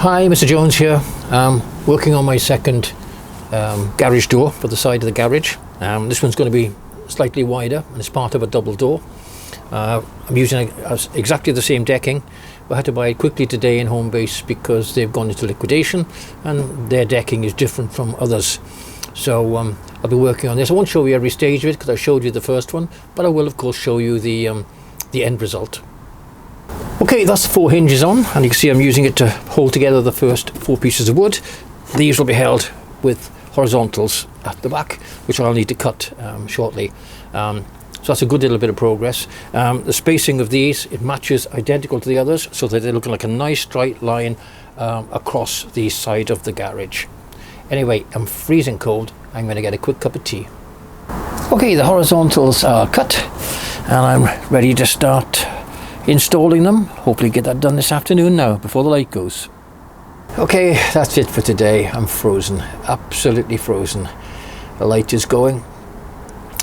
Hi, Mr. Jones here. Working on my second garage door for the side of the garage. This one's going to be slightly wider and it's part of a double door. I'm using exactly the same decking, but I had to buy it quickly today in home base because they've gone into liquidation and their decking is different from others. So I'll be working on this. I won't show you every stage of it because I showed you the first one, but I will of course show you the end result. Okay, that's the 4 hinges on, and you can see I'm using it to hold together the first 4 pieces of wood. These will be held with horizontals at the back, which I'll need to cut shortly. So that's a good little bit of progress. The spacing of these, it matches identical to the others, so that they're looking like a nice straight line across the side of the garage. Anyway, I'm freezing cold. I'm going to get a quick cup of tea. Okay, the horizontals are cut, and I'm ready to start installing them. Hopefully get that done this afternoon now before the light goes. Okay, that's it for today. I'm frozen, absolutely frozen. The light is going.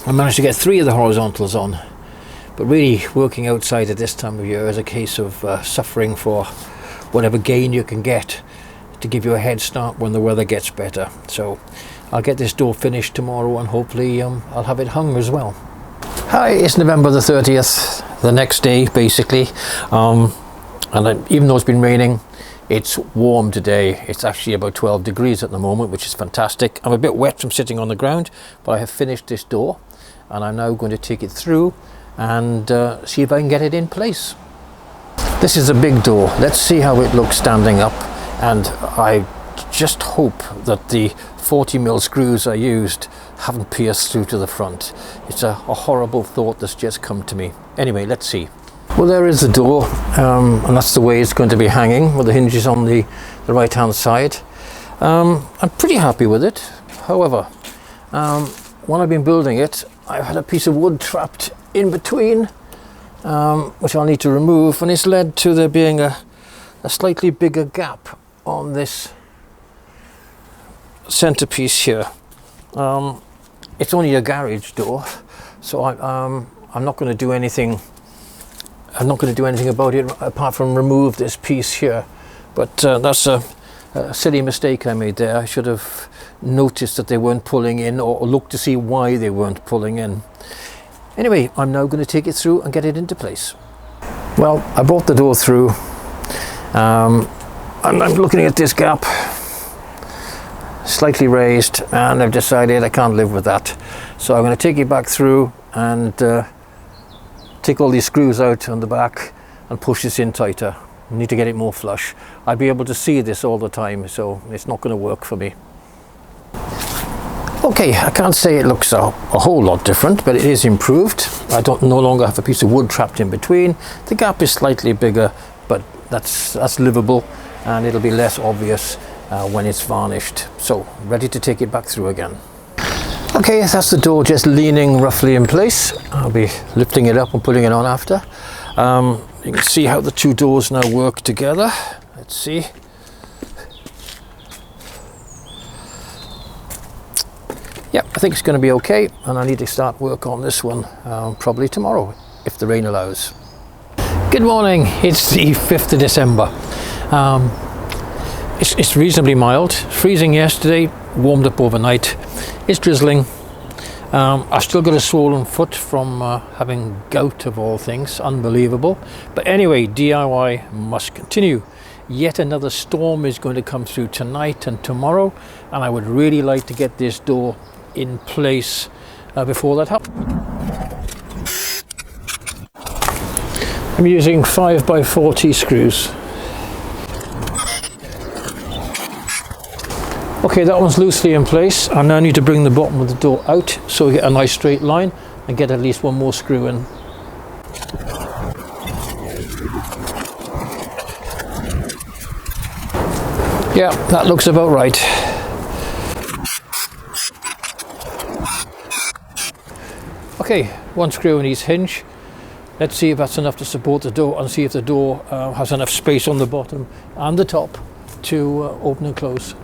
I managed to get 3 of the horizontals on, but really working outside at this time of year is a case of suffering for whatever gain you can get to give you a head start when the weather gets better. So I'll get this door finished tomorrow, and hopefully I'll have it hung as well. Hi, it's November the 30th, the next day basically, even though it's been raining, it's warm today. It's actually about 12 degrees at the moment, which is fantastic. I'm a bit wet from sitting on the ground, but I have finished this door and I'm now going to take it through and see if I can get it in place. This is a big door. Let's see how it looks standing up, and I just hope that the 40mm screws I used haven't pierced through to the front. It's a horrible thought that's just come to me. Anyway, let's see. Well, there is the door, and that's the way it's going to be hanging, with the hinges on the right hand side. I'm pretty happy with it. However, when I've been building it, I've had a piece of wood trapped in between, which I'll need to remove, and it's led to there being a slightly bigger gap on this centerpiece here. It's only a garage door, so I'm not going to do anything. I'm not going to do anything about it apart from remove this piece here. But that's a silly mistake I made there. I should have noticed that they weren't pulling in, or looked to see why they weren't pulling in. Anyway, I'm now going to take it through and get it into place. Well, I brought the door through. I'm looking at this gap, slightly raised, and I've decided I can't live with that. So I'm going to take it back through and take all these screws out on the back and push this in tighter. I need to get it more flush. I'll be able to see this all the time, so it's not going to work for me. Okay, I can't say it looks a whole lot different, but it is improved. I no longer have a piece of wood trapped in between. The gap is slightly bigger, but that's livable, and it'll be less obvious when it's varnished. So ready to take it back through again. Okay, that's the door just leaning roughly in place. I'll be lifting it up and putting it on after. You can see how the 2 doors now work together. Let's see. Yeah, I think it's going to be okay, and I need to start work on this one probably tomorrow, if the rain allows. Good morning, it's the 5th of December. It's reasonably mild. Freezing yesterday, warmed up overnight. It's drizzling. I've still got a swollen foot from having gout of all things. Unbelievable. But anyway, DIY must continue. Yet another storm is going to come through tonight and tomorrow, and I would really like to get this door in place before that happens. I'm using 5x40 screws. Okay, that one's loosely in place. I now need to bring the bottom of the door out so we get a nice straight line and get at least one more screw in. Yeah, that looks about right. Okay, one screw in each hinge. Let's see if that's enough to support the door, and see if the door has enough space on the bottom and the top to open and close.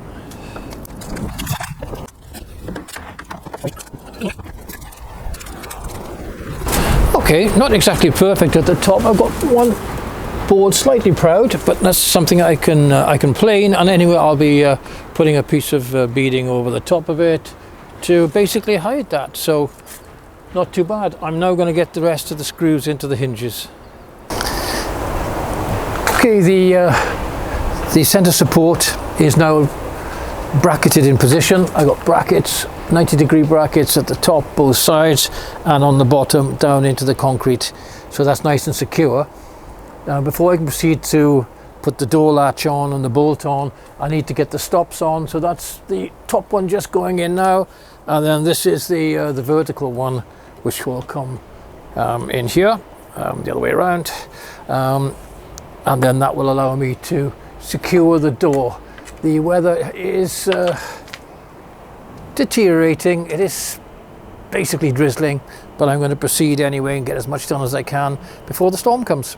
Okay, not exactly perfect at the top. I've got board slightly proud, but that's something I can plane. And anyway, I'll be putting a piece of beading over the top of it to basically hide that. So not too bad. I'm now going to get the rest of the screws into the hinges. Okay, the center support is now bracketed in position. I got brackets, 90-degree brackets at the top, both sides, and on the bottom down into the concrete, so that's nice and secure. Now, before I can proceed to put the door latch on and the bolt on, I need to get the stops on. So that's the top one just going in now, and then this is the vertical one, which will come in here, the other way around, and then that will allow me to secure the door. The weather is deteriorating. It is basically drizzling, but I'm going to proceed anyway and get as much done as I can before the storm comes.